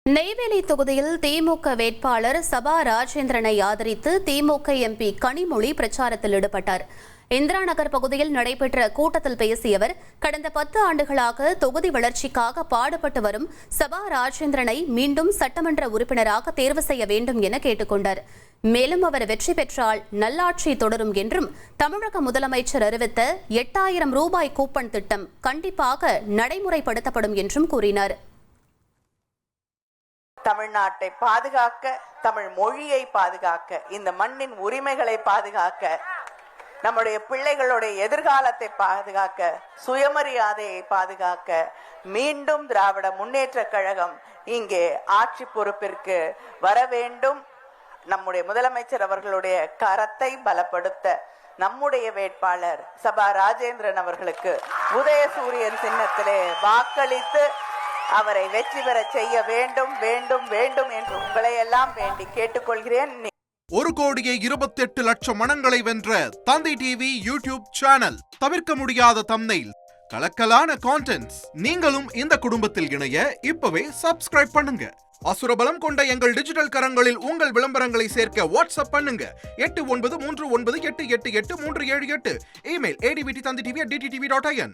நெய்வேலி தொகுதியில் திமுக வேட்பாளர் சபா ராஜேந்திரனை ஆதரித்து திமுக எம்பி கனிமொழி பிரச்சாரத்தில் ஈடுபட்டார். இந்திரா நகர் பகுதியில் நடைபெற்ற கூட்டத்தில் பேசிய அவர், கடந்த 10 ஆண்டுகளாக தொகுதி வளர்ச்சிக்காக பாடுபட்டு வரும் சபா ராஜேந்திரனை மீண்டும் சட்டமன்ற உறுப்பினராக தேர்வு செய்ய வேண்டும் என கேட்டுக்கொண்டார். மேலும் அவர் வெற்றி பெற்றால் நல்லாட்சி தொடரும் என்றும், தமிழக முதலமைச்சர் அறிவித்த 8000 ரூபாய் கூப்பன் திட்டம் கண்டிப்பாக நடைமுறைப்படுத்தப்படும் என்றும் கூறினார். தமிழ்நாட்டை பாதுகாக்க, தமிழ் மொழியை பாதுகாக்க, இந்த மண்ணின் உரிமைகளை பாதுகாக்க, நம்முடைய பிள்ளைகளுடைய எதிர்காலத்தை பாதுகாக்க, சுயமரியாதையை பாதுகாக்க மீண்டும் திராவிட முன்னேற்ற கழகம் இங்கே ஆட்சி பொறுப்பிற்கு வர வேண்டும். நம்முடைய முதலமைச்சர் அவர்களுடைய கரத்தை பலப்படுத்த நம்முடைய வேட்பாளர் சபா ராஜேந்திரன் அவர்களுக்கு உதயசூரியன் சின்னத்திலே வாக்களித்து அவரை வெற்றி பெற செய்ய வேண்டும் வேண்டும் வேண்டும் என்று உங்களை எல்லாம் வேண்டி கேட்டுக்கொள்கிறேன். 1,28,00,000 மனங்களை வென்ற தந்தி டிவி யூடியூப் சேனல். தவிர்க்க முடியாத தம்ப்நெயில், கலக்கலான கான்டென்ட்ஸ். நீங்களும் இந்த குடும்பத்தில் இணைய இப்பவே சப்ஸ்கிரைப் பண்ணுங்க. அசுரபலம் கொண்ட எங்கள் டிஜிட்டல் கரங்களில் உங்கள் விளம்பரங்களை சேர்க்க வாட்ஸ்அப் பண்ணுங்க. 8939888838. Email advtthanditv@dttv.in.